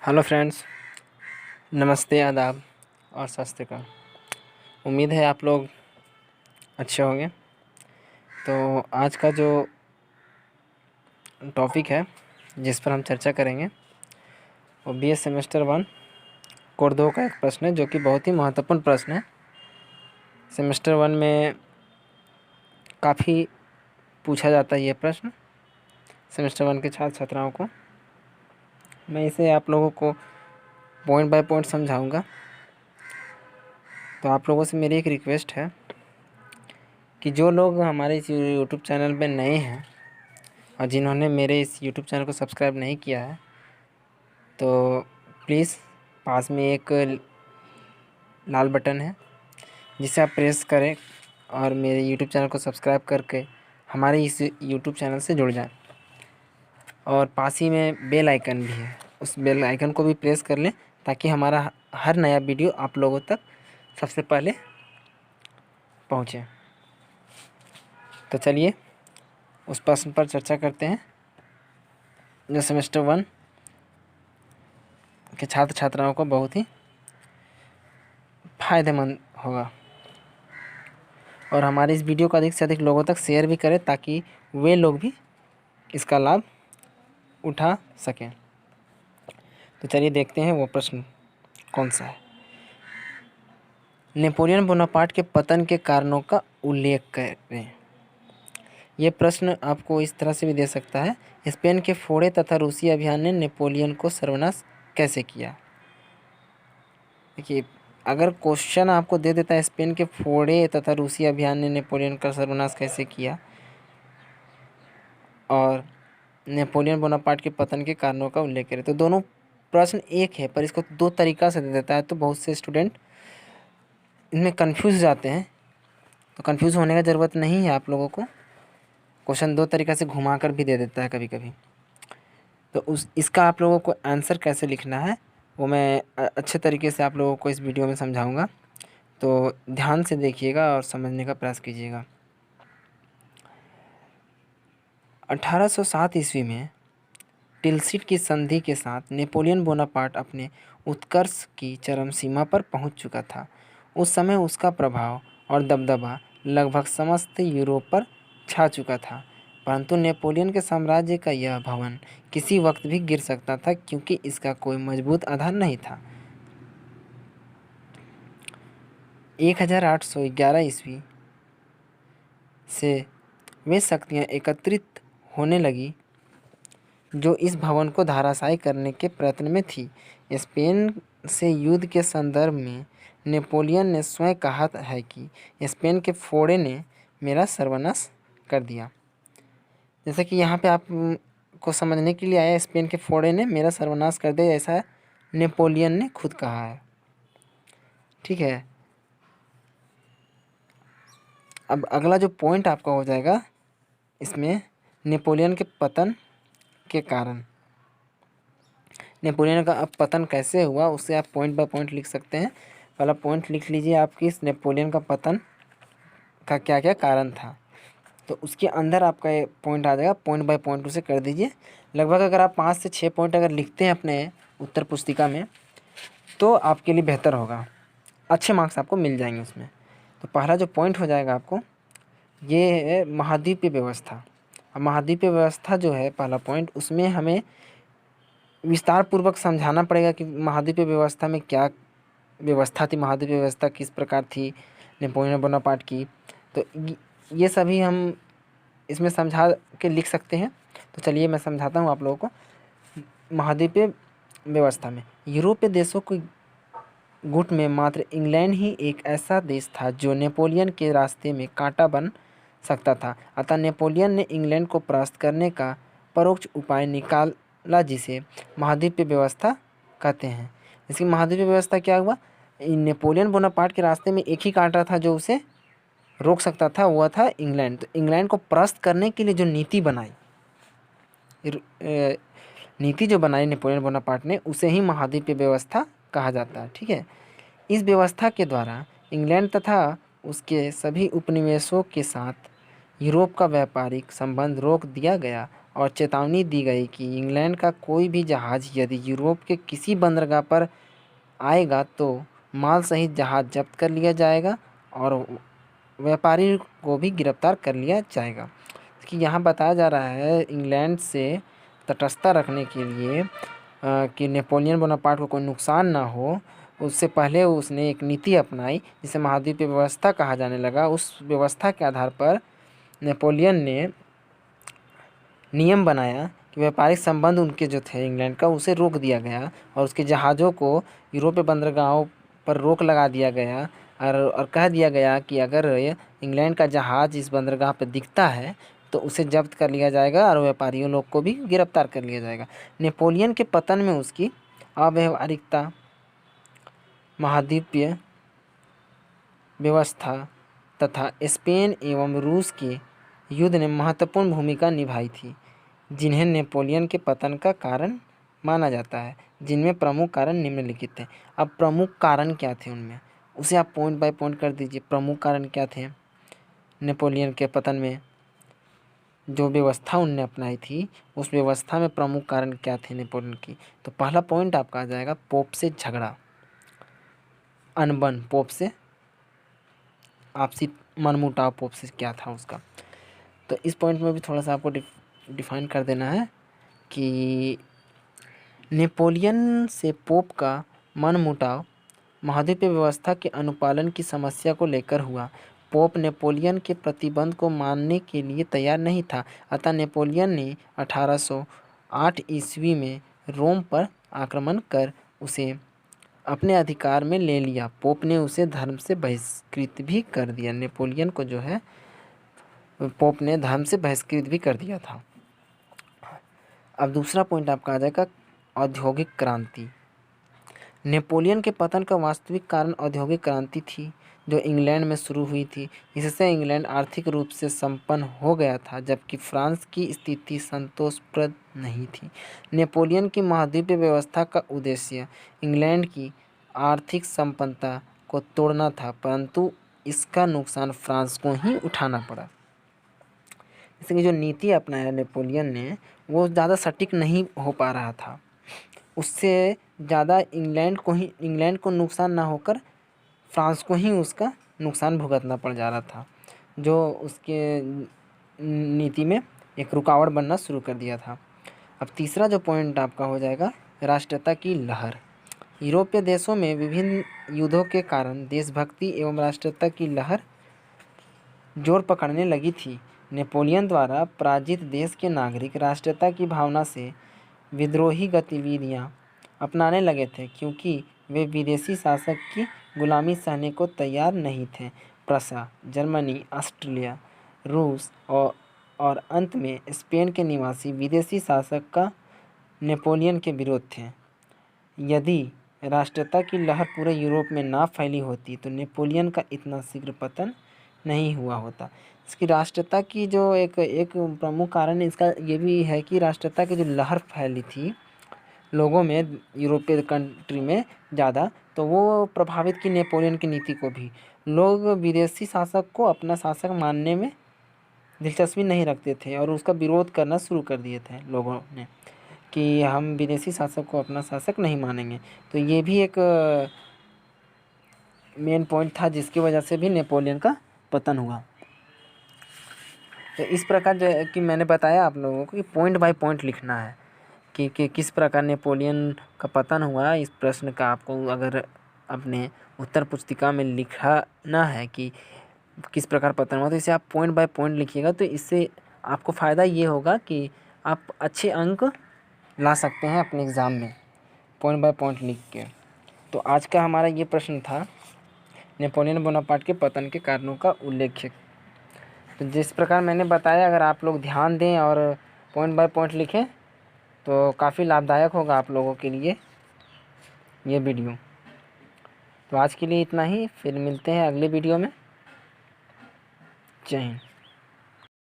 Hello friends, नमस्ते, आदाब और सत श्री अकाल। उम्मीद है आप लोग अच्छे होंगे। तो आज का जो टॉपिक है जिस पर हम चर्चा करेंगे वो बीए सेमेस्टर 1 कोड 2 का एक प्रश्न है जो कि बहुत ही महत्वपूर्ण प्रश्न है। सेमेस्टर 1 में काफ़ी पूछा जाता है ये प्रश्न सेमेस्टर 1 के छात्र छात्राओं को। मैं इसे आप लोगों को पॉइंट बाय पॉइंट समझाऊंगा। तो आप लोगों से मेरी एक रिक्वेस्ट है कि जो लोग हमारे इस यूट्यूब चैनल पे नए हैं और जिन्होंने मेरे इस यूट्यूब चैनल को सब्सक्राइब नहीं किया है तो प्लीज़ पास में एक लाल बटन है जिसे आप प्रेस करें और मेरे यूट्यूब चैनल को सब्सक्राइब करके हमारे इस यूट्यूब चैनल से जुड़ जाएं। और पास ही में बेल आइकन भी है, उस बेल आइकन को भी प्रेस कर लें ताकि हमारा हर नया वीडियो आप लोगों तक सबसे पहले पहुँचे। तो चलिए उस प्रश्न पर चर्चा करते हैं जो सेमेस्टर 1 के छात्र छात्राओं को बहुत ही फायदेमंद होगा। और हमारे इस वीडियो को अधिक से अधिक लोगों तक शेयर भी करें ताकि वे लोग भी इसका लाभ उठा सकें। तो चलिए देखते हैं वो प्रश्न कौन सा है। नेपोलियन बोनापार्ट के पतन के कारणों का उल्लेख करें। ये प्रश्न आपको इस तरह से भी दे सकता है, स्पेन के फोड़े तथा रूसी अभियान ने नेपोलियन को सर्वनाश कैसे किया। देखिए, अगर क्वेश्चन आपको दे देता है स्पेन के फोड़े तथा रूसी अभियान ने नेपोलियन का सर्वनाश कैसे किया और नेपोलियन बोनापार्ट के पतन के कारणों का उल्लेख करें, तो दोनों प्रश्न एक है पर इसको दो तरीक़ा से दे देता है। तो बहुत से स्टूडेंट इनमें कंफ्यूज जाते हैं। तो कंफ्यूज होने का ज़रूरत नहीं है आप लोगों को। क्वेश्चन दो तरीक़ा से घुमा कर भी दे देता है कभी कभी। तो इसका आप लोगों को आंसर कैसे लिखना है वो मैं अच्छे तरीके से आप लोगों को इस वीडियो में समझाऊंगा। तो ध्यान से देखिएगा और समझने का प्रयास कीजिएगा। 1807 ईस्वी में टिलसिट की संधि के साथ नेपोलियन बोनापार्ट अपने उत्कर्ष की चरम सीमा पर पहुंच चुका था। उस समय उसका प्रभाव और दबदबा लगभग समस्त यूरोप पर छा चुका था, परंतु नेपोलियन के साम्राज्य का यह भवन किसी वक्त भी गिर सकता था क्योंकि इसका कोई मजबूत आधार नहीं था। 1811 ईस्वी से वे शक्तियाँ एकत्रित होने लगी जो इस भवन को धराशायी करने के प्रयत्न में थी। स्पेन से युद्ध के संदर्भ में नेपोलियन ने स्वयं कहा है कि स्पेन के फोड़े ने मेरा सर्वनाश कर दिया। जैसे कि यहाँ पे आप को समझने के लिए आया, स्पेन के फोड़े ने मेरा सर्वनाश कर दिया, ऐसा नेपोलियन ने खुद कहा है। ठीक है, अब अगला जो पॉइंट आपका हो जाएगा इसमें नेपोलियन के पतन के कारण। नेपोलियन का अब पतन कैसे हुआ उससे आप पॉइंट बाय पॉइंट लिख सकते हैं। पहला पॉइंट लिख लीजिए आपकी इस नेपोलियन का पतन का क्या क्या कारण था, तो उसके अंदर आपका ये पॉइंट आ जाएगा। पॉइंट बाय पॉइंट उसे कर दीजिए। लगभग अगर आप 5 से 6 पॉइंट अगर लिखते हैं अपने उत्तर पुस्तिका में तो आपके लिए बेहतर होगा, अच्छे मार्क्स आपको मिल जाएंगे उसमें। तो पहला जो पॉइंट हो जाएगा आपको ये है महाद्वीपीय व्यवस्था। अब महाद्वीपीय व्यवस्था जो है पहला पॉइंट, उसमें हमें विस्तार पूर्वक समझाना पड़ेगा कि महाद्वीपीय व्यवस्था में क्या व्यवस्था थी, महाद्वीपीय व्यवस्था किस प्रकार थी नेपोलियन बोनापार्ट की। तो ये सभी हम इसमें समझा के लिख सकते हैं। तो चलिए मैं समझाता हूँ आप लोगों को। महाद्वीपीय व्यवस्था में यूरोपीय देशों के गुट में मात्र इंग्लैंड ही एक ऐसा देश था जो नेपोलियन के रास्ते में कांटा बन सकता था। अतः नेपोलियन ने इंग्लैंड को परास्त करने का परोक्ष उपाय निकाला जिसे महाद्वीपीय व्यवस्था कहते हैं। इसकी महाद्वीपीय व्यवस्था क्या हुआ, नेपोलियन बोनापार्ट के रास्ते में एक ही कांटा था जो उसे रोक सकता था, वह था इंग्लैंड। तो इंग्लैंड को परास्त करने के लिए जो नीति बनाई, नीति जो बनाई नेपोलियन बोनापार्ट ने, उसे ही महाद्वीपीय व्यवस्था कहा जाता है। ठीक है, इस व्यवस्था के द्वारा इंग्लैंड तथा उसके सभी उपनिवेशों के साथ यूरोप का व्यापारिक संबंध रोक दिया गया और चेतावनी दी गई कि इंग्लैंड का कोई भी जहाज़ यदि यूरोप के किसी बंदरगाह पर आएगा तो माल सहित जहाज़ जब्त कर लिया जाएगा और व्यापारी को भी गिरफ्तार कर लिया जाएगा। कि यहाँ बताया जा रहा है इंग्लैंड से तटस्थता रखने के लिए कि नेपोलियन बोनापार्ट को कोई नुकसान ना हो, उससे पहले उसने एक नीति अपनाई जिसे महाद्वीपीय व्यवस्था कहा जाने लगा। उस व्यवस्था के आधार पर नेपोलियन ने नियम बनाया कि व्यापारिक संबंध उनके जो थे इंग्लैंड का उसे रोक दिया गया और उसके जहाज़ों को यूरोपीय बंदरगाहों पर रोक लगा दिया गया और कह दिया गया कि अगर इंग्लैंड का जहाज़ इस बंदरगाह पर दिखता है तो उसे जब्त कर लिया जाएगा और व्यापारियों लोग को भी गिरफ्तार कर लिया जाएगा। नेपोलियन के पतन में उसकी अव्यावहारिकता, महाद्वीपीय व्यवस्था तथा स्पेन एवं रूस के युद्ध ने महत्वपूर्ण भूमिका निभाई थी, जिन्हें नेपोलियन के पतन का कारण माना जाता है, जिनमें प्रमुख कारण निम्नलिखित थे। अब प्रमुख कारण क्या थे उनमें, उसे आप पॉइंट बाय पॉइंट कर दीजिए। प्रमुख कारण क्या थे नेपोलियन के पतन में? जो व्यवस्था उनने अपनाई थी उस व्यवस्था में प्रमुख कारण क्या थे नेपोलियन की? तो पहला पॉइंट आपका आ जाएगा पोप से झगड़ा, अनबन, पोप से आपसी मनमुटाव पोप से क्या था उसका। तो इस पॉइंट में भी थोड़ा सा आपको डिफाइन कर देना है कि नेपोलियन से पोप का मनमुटाव महाद्वीपीय व्यवस्था के अनुपालन की समस्या को लेकर हुआ। पोप नेपोलियन के प्रतिबंध को मानने के लिए तैयार नहीं था, अतः नेपोलियन ने 1808 ईस्वी में रोम पर आक्रमण कर उसे अपने अधिकार में ले लिया। पोप ने उसे धर्म से बहिष्कृत भी कर दिया। नेपोलियन को जो है पोप ने धर्म से बहिष्कृत भी कर दिया था। अब दूसरा पॉइंट आपका आ जाएगा औद्योगिक क्रांति। नेपोलियन के पतन का वास्तविक कारण औद्योगिक क्रांति थी जो इंग्लैंड में शुरू हुई थी। इससे इंग्लैंड आर्थिक रूप से संपन्न हो गया था, जबकि फ्रांस की स्थिति संतोषप्रद नहीं थी। नेपोलियन की महाद्वीपीय व्यवस्था का उद्देश्य इंग्लैंड की आर्थिक संपन्नता को तोड़ना था, परंतु इसका नुकसान फ्रांस को ही उठाना पड़ा। इसकी जो नीति अपनाया नेपोलियन ने वो ज़्यादा सटीक नहीं हो पा रहा था। उससे ज़्यादा इंग्लैंड को नुकसान ना होकर फ्रांस को ही उसका नुकसान भुगतना पड़ जा रहा था, जो उसके नीति में एक रुकावट बनना शुरू कर दिया था। अब तीसरा जो पॉइंट आपका हो जाएगा राष्ट्रीयता की लहर। यूरोपीय देशों में विभिन्न युद्धों के कारण देशभक्ति एवं राष्ट्रीयता की लहर जोर पकड़ने लगी थी। नेपोलियन द्वारा पराजित देश के नागरिक राष्ट्रीयता की भावना से विद्रोही गतिविधियां अपनाने लगे थे, क्योंकि वे विदेशी शासक की गुलामी सहने को तैयार नहीं थे। प्रसा, जर्मनी, ऑस्ट्रिया, रूस और अंत में स्पेन के निवासी विदेशी शासक का नेपोलियन के विरोध थे। यदि राष्ट्रीयता की लहर पूरे यूरोप में ना फैली होती तो नेपोलियन का इतना शीघ्र पतन नहीं हुआ होता। इसकी राष्ट्रीयता की जो एक प्रमुख कारण इसका ये भी है कि राष्ट्रीयता की जो लहर फैली थी लोगों में यूरोपीय कंट्री में ज़्यादा, तो वो प्रभावित की नेपोलियन की नीति को भी। लोग विदेशी शासक को अपना शासक मानने में दिलचस्पी नहीं रखते थे और उसका विरोध करना शुरू कर दिए थे लोगों ने कि हम विदेशी शासक को अपना शासक नहीं मानेंगे। तो ये भी एक मेन पॉइंट था जिसकी वजह से भी नेपोलियन का पतन हुआ। तो इस प्रकार जो कि मैंने बताया आप लोगों को कि पॉइंट बाय पॉइंट लिखना है कि किस प्रकार नेपोलियन का पतन हुआ। इस प्रश्न का आपको अगर अपने उत्तर पुस्तिका में लिखना है कि किस प्रकार पतन हुआ तो इसे आप पॉइंट बाय पॉइंट लिखिएगा। तो इससे आपको फ़ायदा ये होगा कि आप अच्छे अंक ला सकते हैं अपने एग्ज़ाम में पॉइंट बाय पॉइंट लिख के। तो आज का हमारा ये प्रश्न था नेपोलियन बोनापार्ट के पतन के कारणों का उल्लेख। तो जिस प्रकार मैंने बताया अगर आप लोग ध्यान दें और पॉइंट बाय पॉइंट लिखें तो काफ़ी लाभदायक होगा आप लोगों के लिए ये वीडियो। तो आज के लिए इतना ही, फिर मिलते हैं अगले वीडियो में। जय हिंद।